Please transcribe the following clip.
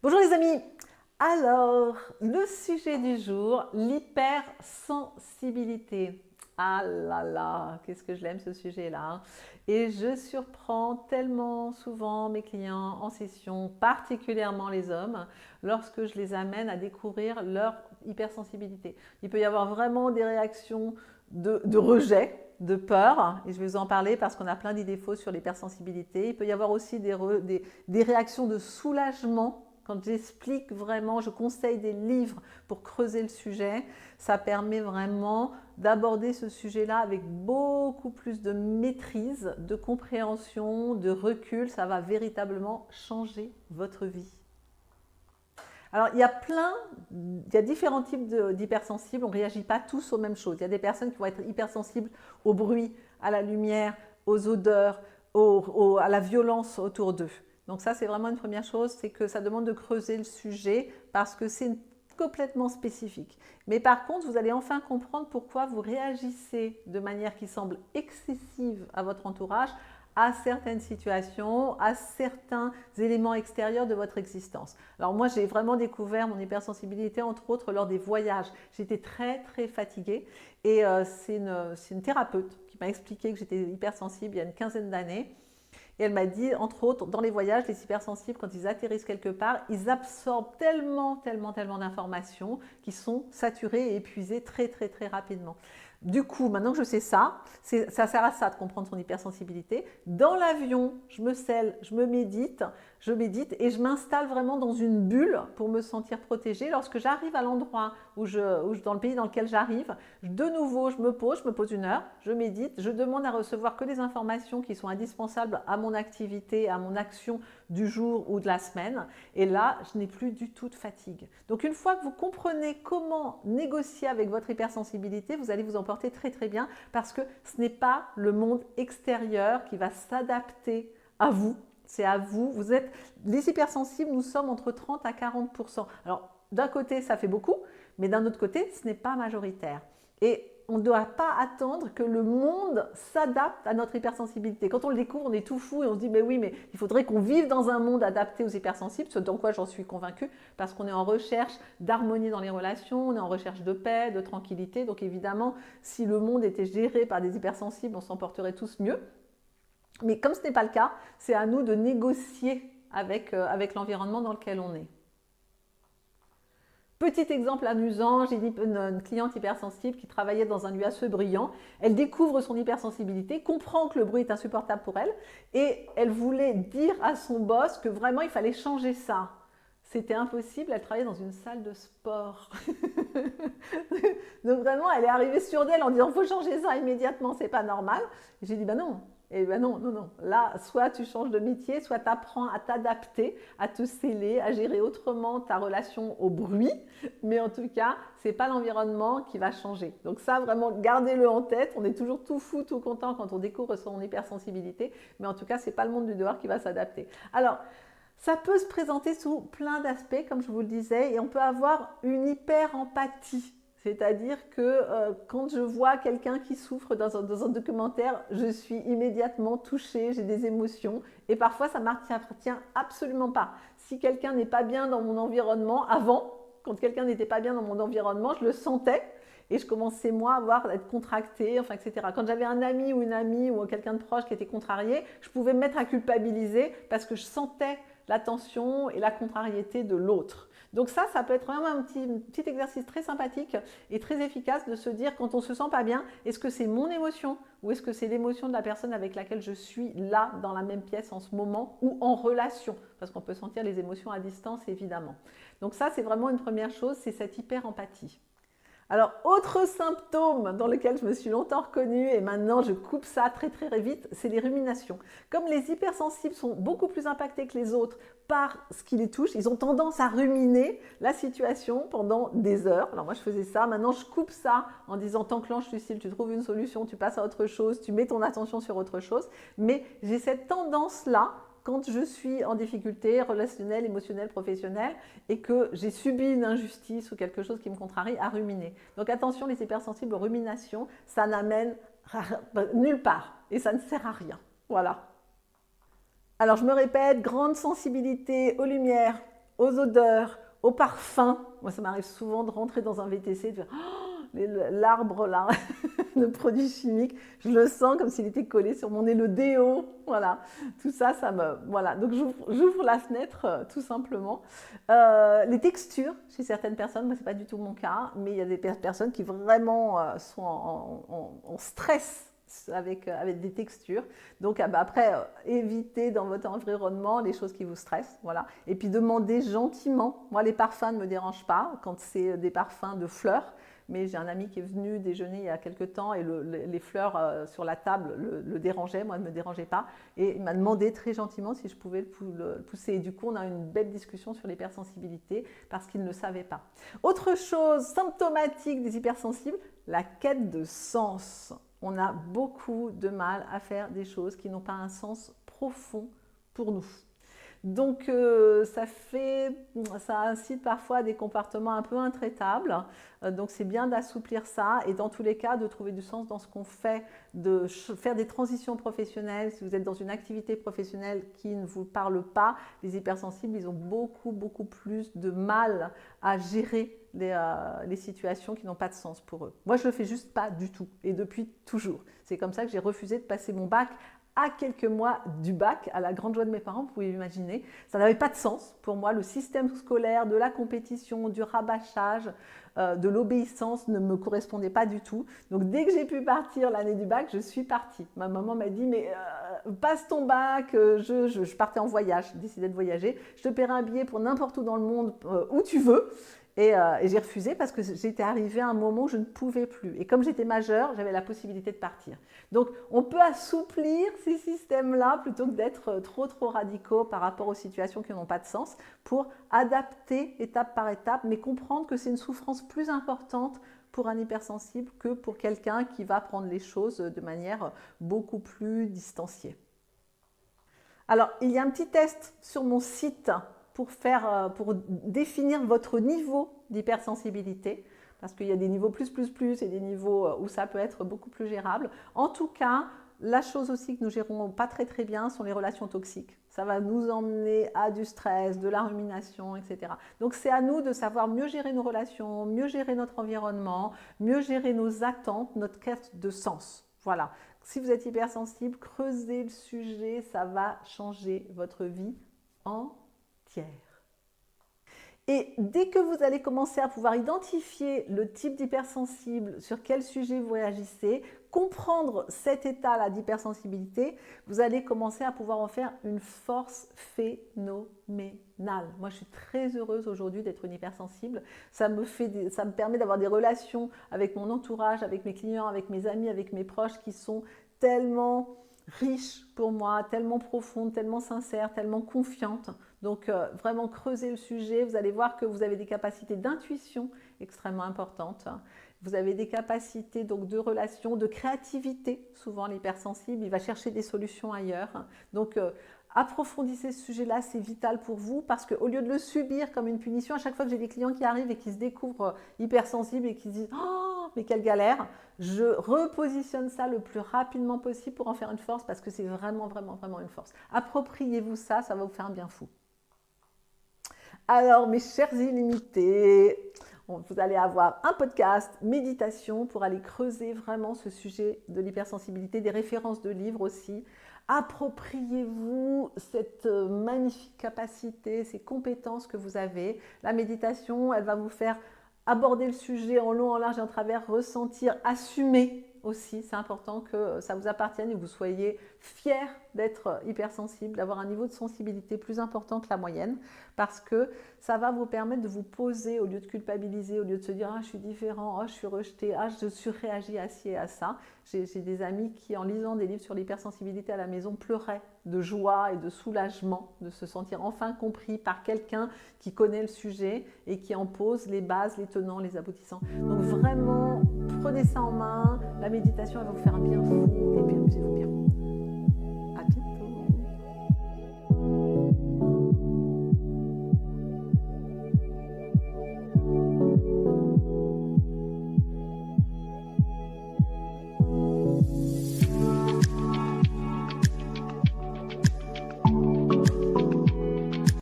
Bonjour les amis. Alors, le sujet du jour, l'hypersensibilité. Ah là là, qu'est-ce que je l'aime ce sujet-là. Et je surprends tellement souvent mes clients en session, particulièrement les hommes, lorsque je les amène à découvrir leur hypersensibilité. Il peut y avoir vraiment des réactions de rejet, de peur, et je vais vous en parler parce qu'on a plein d'idées fausses sur l'hypersensibilité. Il peut y avoir aussi des réactions de soulagement quand j'explique vraiment, je conseille des livres pour creuser le sujet. Ça permet vraiment d'aborder ce sujet-là avec beaucoup plus de maîtrise, de compréhension, de recul. Ça va véritablement changer votre vie. Alors, il y a différents types d'hypersensibles. On ne réagit pas tous aux mêmes choses. Il y a des personnes qui vont être hypersensibles au bruit, à la lumière, aux odeurs, à la violence autour d'eux. Donc ça, c'est vraiment une première chose, c'est que ça demande de creuser le sujet parce que c'est complètement spécifique. Mais par contre, vous allez enfin comprendre pourquoi vous réagissez de manière qui semble excessive à votre entourage, à certaines situations, à certains éléments extérieurs de votre existence. Alors moi, j'ai vraiment découvert mon hypersensibilité, entre autres, lors des voyages. J'étais très, très fatiguée et c'est une thérapeute qui m'a expliqué que j'étais hypersensible il y a une quinzaine d'années. Et elle m'a dit, entre autres, dans les voyages, les hypersensibles, quand ils atterrissent quelque part, ils absorbent tellement, tellement, tellement d'informations qu'ils sont saturés et épuisés très, très, très rapidement. Du coup, maintenant que je sais ça, ça sert à ça de comprendre son hypersensibilité. Dans l'avion, je me scelle, je médite et je m'installe vraiment dans une bulle pour me sentir protégée. Lorsque j'arrive à l'endroit dans le pays dans lequel j'arrive, de nouveau, je me pose une heure, je médite, je demande à recevoir que les informations qui sont indispensables à mon activité, à mon action du jour ou de la semaine. Et là, je n'ai plus du tout de fatigue. Donc une fois que vous comprenez comment négocier avec votre hypersensibilité, vous allez vous en porter très très bien parce que ce n'est pas le monde extérieur qui va s'adapter à vous. C'est à vous. Vous êtes les hypersensibles, nous sommes entre 30 à 40%. Alors d'un côté, ça fait beaucoup, mais d'un autre côté, ce n'est pas majoritaire. Et on ne doit pas attendre que le monde s'adapte à notre hypersensibilité. Quand on le découvre, on est tout fou et on se dit mais oui, mais il faudrait qu'on vive dans un monde adapté aux hypersensibles, ce dans quoi j'en suis convaincue, parce qu'on est en recherche d'harmonie dans les relations, on est en recherche de paix, de tranquillité. Donc évidemment, si le monde était géré par des hypersensibles, on s'en porterait tous mieux. Mais comme ce n'est pas le cas, c'est à nous de négocier avec l'environnement dans lequel on est. Petit exemple amusant, j'ai une cliente hypersensible qui travaillait dans un lieu assez bruyant. Elle découvre son hypersensibilité, comprend que le bruit est insupportable pour elle et elle voulait dire à son boss que vraiment il fallait changer ça. C'était impossible, elle travaillait dans une salle de sport. Donc vraiment, elle est arrivée sur d'elle en disant il faut changer ça immédiatement, c'est pas normal. J'ai dit ben non, et ben non, non, non. Là, soit tu changes de métier, soit tu apprends à t'adapter, à te sceller, à gérer autrement ta relation au bruit. Mais en tout cas, ce n'est pas l'environnement qui va changer. Donc ça, vraiment, gardez-le en tête. On est toujours tout fou, tout content quand on découvre son hypersensibilité. Mais en tout cas, ce n'est pas le monde du dehors qui va s'adapter. Alors, ça peut se présenter sous plein d'aspects, comme je vous le disais, et on peut avoir une hyper-empathie. C'est-à-dire que quand je vois quelqu'un qui souffre dans un documentaire, je suis immédiatement touchée, j'ai des émotions. Et parfois, ça ne m'appartient absolument pas. Si quelqu'un n'est pas bien dans mon environnement, avant, quand quelqu'un n'était pas bien dans mon environnement, je le sentais. Et je commençais, moi, à être contractée, enfin, etc. Quand j'avais un ami ou une amie ou quelqu'un de proche qui était contrarié, je pouvais me mettre à culpabiliser parce que je sentais la tension et la contrariété de l'autre. Donc ça peut être vraiment un petit exercice très sympathique et très efficace de se dire quand on ne se sent pas bien, est-ce que c'est mon émotion ou est-ce que c'est l'émotion de la personne avec laquelle je suis là dans la même pièce en ce moment ou en relation, parce qu'on peut sentir les émotions à distance évidemment. Donc ça c'est vraiment une première chose, c'est cette hyper-empathie. Alors, autre symptôme dans lequel je me suis longtemps reconnue et maintenant je coupe ça très très vite, c'est les ruminations. Comme les hypersensibles sont beaucoup plus impactés que les autres par ce qui les touche, ils ont tendance à ruminer la situation pendant des heures. Alors moi je faisais ça, maintenant je coupe ça en disant t'enclenches Lucille, tu trouves une solution, tu passes à autre chose, tu mets ton attention sur autre chose. Mais j'ai cette tendance-là quand je suis en difficulté relationnelle, émotionnelle, professionnelle et que j'ai subi une injustice ou quelque chose qui me contrarie, à ruminer. Donc attention, les hypersensibles aux ruminations, ça n'amène nulle part et ça ne sert à rien. Voilà. Alors je me répète, grande sensibilité aux lumières, aux odeurs, aux parfums. Moi, ça m'arrive souvent de rentrer dans un VTC et de faire l'arbre là, le produit chimique, je le sens comme s'il était collé sur mon nez, le déo, voilà, tout ça, voilà, donc j'ouvre la fenêtre tout simplement. Les textures, chez certaines personnes, moi c'est pas du tout mon cas, mais il y a des personnes qui vraiment sont en stress avec des textures. Donc après, évitez dans votre environnement les choses qui vous stressent. Voilà. Et puis demandez gentiment. Moi, les parfums ne me dérangent pas quand c'est des parfums de fleurs. Mais j'ai un ami qui est venu déjeuner il y a quelques temps et les fleurs sur la table le dérangeaient. Moi, elles ne me dérangeaient pas. Et il m'a demandé très gentiment si je pouvais le pousser. Et du coup, on a eu une belle discussion sur l'hypersensibilité parce qu'il ne le savait pas. Autre chose symptomatique des hypersensibles, la quête de sens. On a beaucoup de mal à faire des choses qui n'ont pas un sens profond pour nous. Donc ça incite parfois à des comportements un peu intraitables. Donc c'est bien d'assouplir ça et dans tous les cas de trouver du sens dans ce qu'on fait, de faire des transitions professionnelles. Si vous êtes dans une activité professionnelle qui ne vous parle pas, les hypersensibles, ils ont beaucoup plus de mal à gérer les situations qui n'ont pas de sens pour eux. Moi, je le fais juste pas du tout et depuis toujours. C'est comme ça que j'ai refusé de passer mon bac à quelques mois du bac, à la grande joie de mes parents, vous pouvez imaginer. Ça n'avait pas de sens pour moi. Le système scolaire, de la compétition, du rabâchage, de l'obéissance ne me correspondait pas du tout. Donc dès que j'ai pu partir l'année du bac, je suis partie. Ma maman m'a dit, mais passe ton bac, je partais en voyage, j'ai décidé de voyager. Je te paierai un billet pour n'importe où dans le monde, où tu veux. Et j'ai refusé parce que j'étais arrivée à un moment où je ne pouvais plus. Et comme j'étais majeure, j'avais la possibilité de partir. Donc, on peut assouplir ces systèmes-là plutôt que d'être trop radicaux par rapport aux situations qui n'ont pas de sens pour adapter étape par étape, mais comprendre que c'est une souffrance plus importante pour un hypersensible que pour quelqu'un qui va prendre les choses de manière beaucoup plus distanciée. Alors, il y a un petit test sur mon site pour définir votre niveau d'hypersensibilité, parce qu'il y a des niveaux plus et des niveaux où ça peut être beaucoup plus gérable. En tout cas, la chose aussi que nous gérons pas très bien sont les relations toxiques. Ça va nous emmener à du stress, de la rumination, etc. Donc c'est à nous de savoir mieux gérer nos relations, mieux gérer notre environnement, mieux gérer nos attentes, notre quête de sens. Voilà. Si vous êtes hypersensible, creusez le sujet, ça va changer votre vie entière. Et dès que vous allez commencer à pouvoir identifier le type d'hypersensible, sur quel sujet vous réagissez, comprendre cet état-là d'hypersensibilité, vous allez commencer à pouvoir en faire une force phénoménale. Moi, je suis très heureuse aujourd'hui d'être une hypersensible. Ça me permet d'avoir des relations avec mon entourage, avec mes clients, avec mes amis, avec mes proches qui sont tellement riches pour moi, tellement profondes, tellement sincères, tellement confiantes. Donc vraiment creuser le sujet, vous allez voir que vous avez des capacités d'intuition extrêmement importantes. Vous avez des capacités donc de relation, de créativité. Souvent l'hypersensible, il va chercher des solutions ailleurs. Donc approfondissez ce sujet-là, c'est vital pour vous parce qu'au lieu de le subir comme une punition, à chaque fois que j'ai des clients qui arrivent et qui se découvrent hypersensibles et qui se disent « Oh, mais quelle galère !» je repositionne ça le plus rapidement possible pour en faire une force parce que c'est vraiment une force. Appropriez-vous ça, ça va vous faire un bien fou. Alors, mes chers illimités, vous allez avoir un podcast méditation pour aller creuser vraiment ce sujet de l'hypersensibilité, des références de livres aussi. Appropriez-vous cette magnifique capacité, ces compétences que vous avez. La méditation, elle va vous faire aborder le sujet en long, en large et en travers, ressentir, assumer aussi. C'est important que ça vous appartienne et que vous soyez fiers d'être hypersensible, d'avoir un niveau de sensibilité plus important que la moyenne parce que ça va vous permettre de vous poser au lieu de culpabiliser, au lieu de se dire « Ah, je suis différent, ah, je suis rejeté, ah, je surréagis à ci et à ça ». J'ai des amis qui, en lisant des livres sur l'hypersensibilité à la maison, pleuraient de joie et de soulagement, de se sentir enfin compris par quelqu'un qui connaît le sujet et qui en pose les bases, les tenants, les aboutissants. Donc vraiment, prenez ça en main. La méditation, elle va vous faire un bien fou et puis amusez-vous bien.